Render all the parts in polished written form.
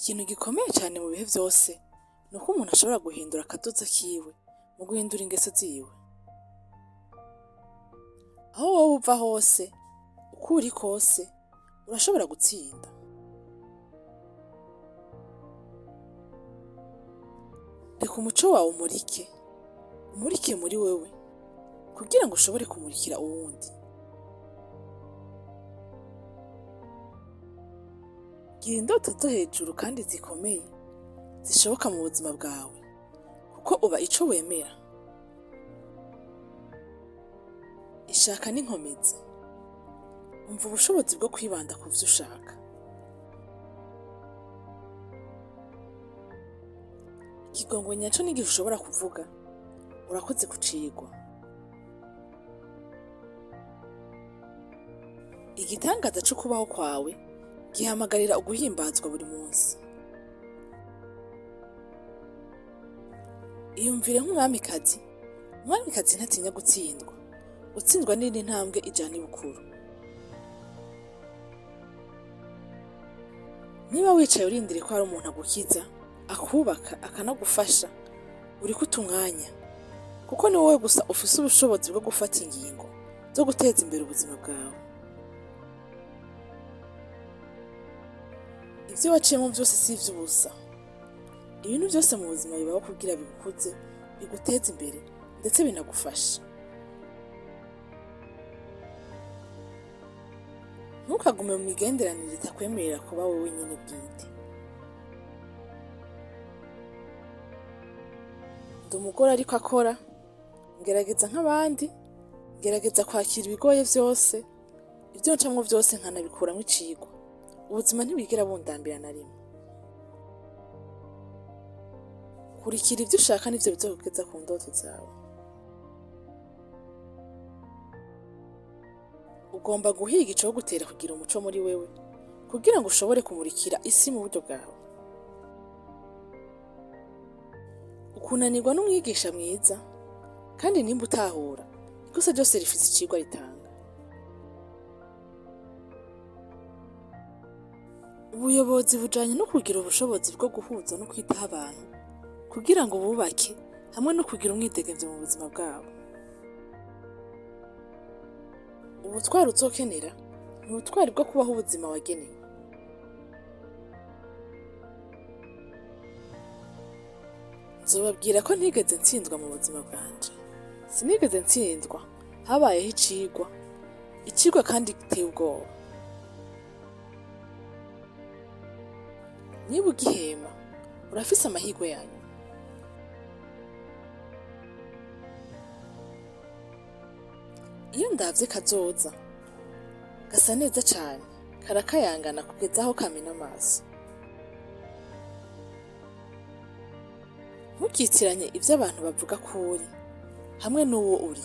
Ikintu gikomeye cane mu bihe vyose nuko umuntu ashobora guhindura akazoza kiwe mu guhindura ingeso ziwe. Aho woba uva hose, uko uri kose, urashobora gutsinda. Reka umuco wawe umurike muri wewe kugira ngo ushobore kumurikira uwundi. Gira indoto zo hejuru kandi zikomeye zishoboka mu buzima bwawe kuko uba ico wemera. Ishaka n'inkomezi. Umva ubushobozi bwo kwibanda ku vyo ushaka. Ikigongwe nyaco n'igihe ushobora kuvuga urakoze kucigwa. Igitangaza co kubaho kwawe gihamagarira uguhimbazwa buri munsi. Iyumvire nk'umwamikazi. Umwamikazi ntatinya gutsindwa. Gutsindwa n'indi ntambwe ijana ibukuru. Niba wicaye urindiriye ko hari umuntu agukiza, akubaka, akanagufasha, uriko uta umwanya. Kuko ni wowe gusa ufise ubushobozi bwo gufata ingingo zo guteza imbere ubuzima bwawe. Ivyo waciyemwo vyose si ivy'ubusa. Ibintu vyose mu buzima bibaho kugira bigukuze, biguteze imbere, ndetse binagufasha. Ntukagume mu migenderanire itakwemerera kuba wowe nyene bwite. Ndi umugore ariko akora, ngerageza nk'abandi, ngerageza kwakira ibigoye vyose, ivyo ncamwo vyose nkanabikuramwo icigwa. Ubuzima ntibwigera bundambira na rimwe. Kurikira ivyo ushaka nivyo bizokugeza ku ndoto zawe. Ugomba guhiga ico gutera kugira umuco muri wewe kugira ngo ushobore kumurikira isi mu buryo bwawe. Ukunanirwa n'umwigisha mwiza kandi nimba utahura, ikosa ryose rifise icigwa ritanga. Ubuyobozi bujanye no kugira ubushobozi bwo guhuza no kwitaho abantu kugira ngo bubake hamwe no kugira umwidegemvyo mu buzima bwabo. Ubutwari uzokenera ni ubutwari bwo kubaho ubuzima wagenewe. Nzobabwira ko ntigeze ntsindwa mu buzima bwanje. Sinigeze ntsindwa, habayeho icigwa kandi giteye ubwoba. Niba ugihema, urafise amahirwe yanyu. Iyo ndavye kazoza, gasa neza cane, karakayangana kugeza aho kamena amaso. Ntukitiranye ivyo abantu bavuga ko uri, hamwe n'uwo uri.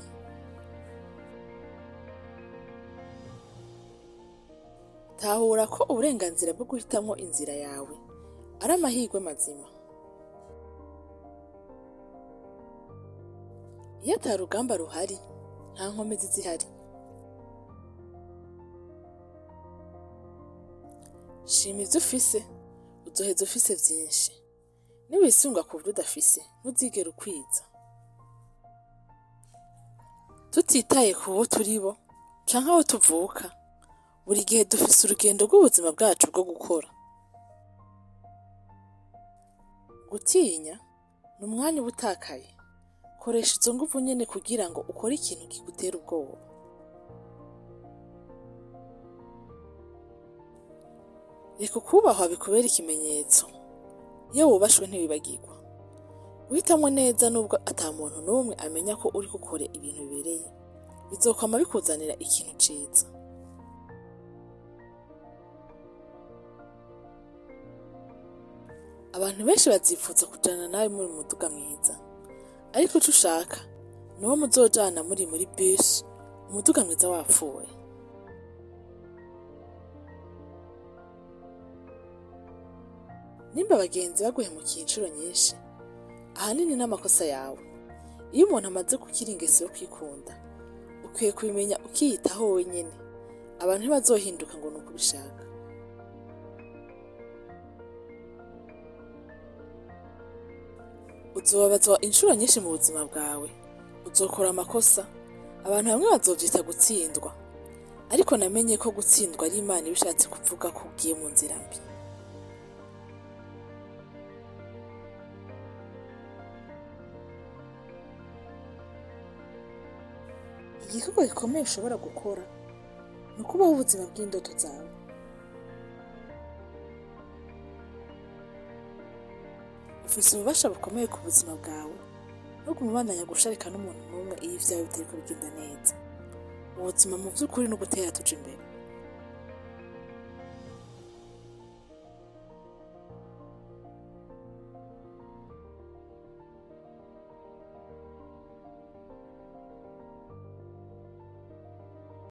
Tahura ko uburenganzira bwo guhitamwo inzira yawe ari amahirwe mazima. Iyo ata rugamba ruhari, nta nkomezi zihari. Shima ivyo ufise, uzoheza ufise vyinshi. Niwisunga ku vyo udafise, ntuzigera ukwiza. Tutitaye ku bo turibo, canke aho tuvuka, buri gihe dufise urugendo rw'ubuzima bwacu bwo gukora. Gutinya ni umwanya uba utakaye. Koresha izo nguvu nyene kugira ngo ukore ikintu kigutera ubwoba. Reka ukubahwa bikubera ikimenyetso. Iyo wubashwe ntibibagirwa. Guhitamwo neza nubwo ata muntu n'umwe amenya ko uri gukora ibintu bibereye, bizokwama bikuzanira ikintu ciza. Abantu benshi bazipfuza kujana nawe muri muduga mwiza. Ariko ico ushaka ni uwo muzojana muri bus, umuduga mwiza wapfuye. Nimba abagenzi baguhemukiye incuro nyinshi, ahanini n'amakosa yawe. Iyo umuntu amaze gukira ingeso yo kwikunda, ukwiye kubimenya ukiyitaho wenyene. Abantu ntibazohinduka ngo nuko ubishaka. Uzobabazwa inshuro nyinshi mu buzima bwawe, uzokora amakosa, abantu bamwe bazovyita gutsindwa, ariko namenye ko gutsindwa ari Imana ibishatse kuvuga ko ugiye mu nzira mbi. Igikorwa gikomeye ushobora gukora ni ukubaho ubuzima bw'indoto zawe. Ufise ububasha bukomeye ku buzima bwawe, ntuguma ubandanya gusharika n'umuntu n'umwe iyo ivyawe bitariko bigenda neza. Ubuzima mu vy'ukuri ni ugutera tuja imbere.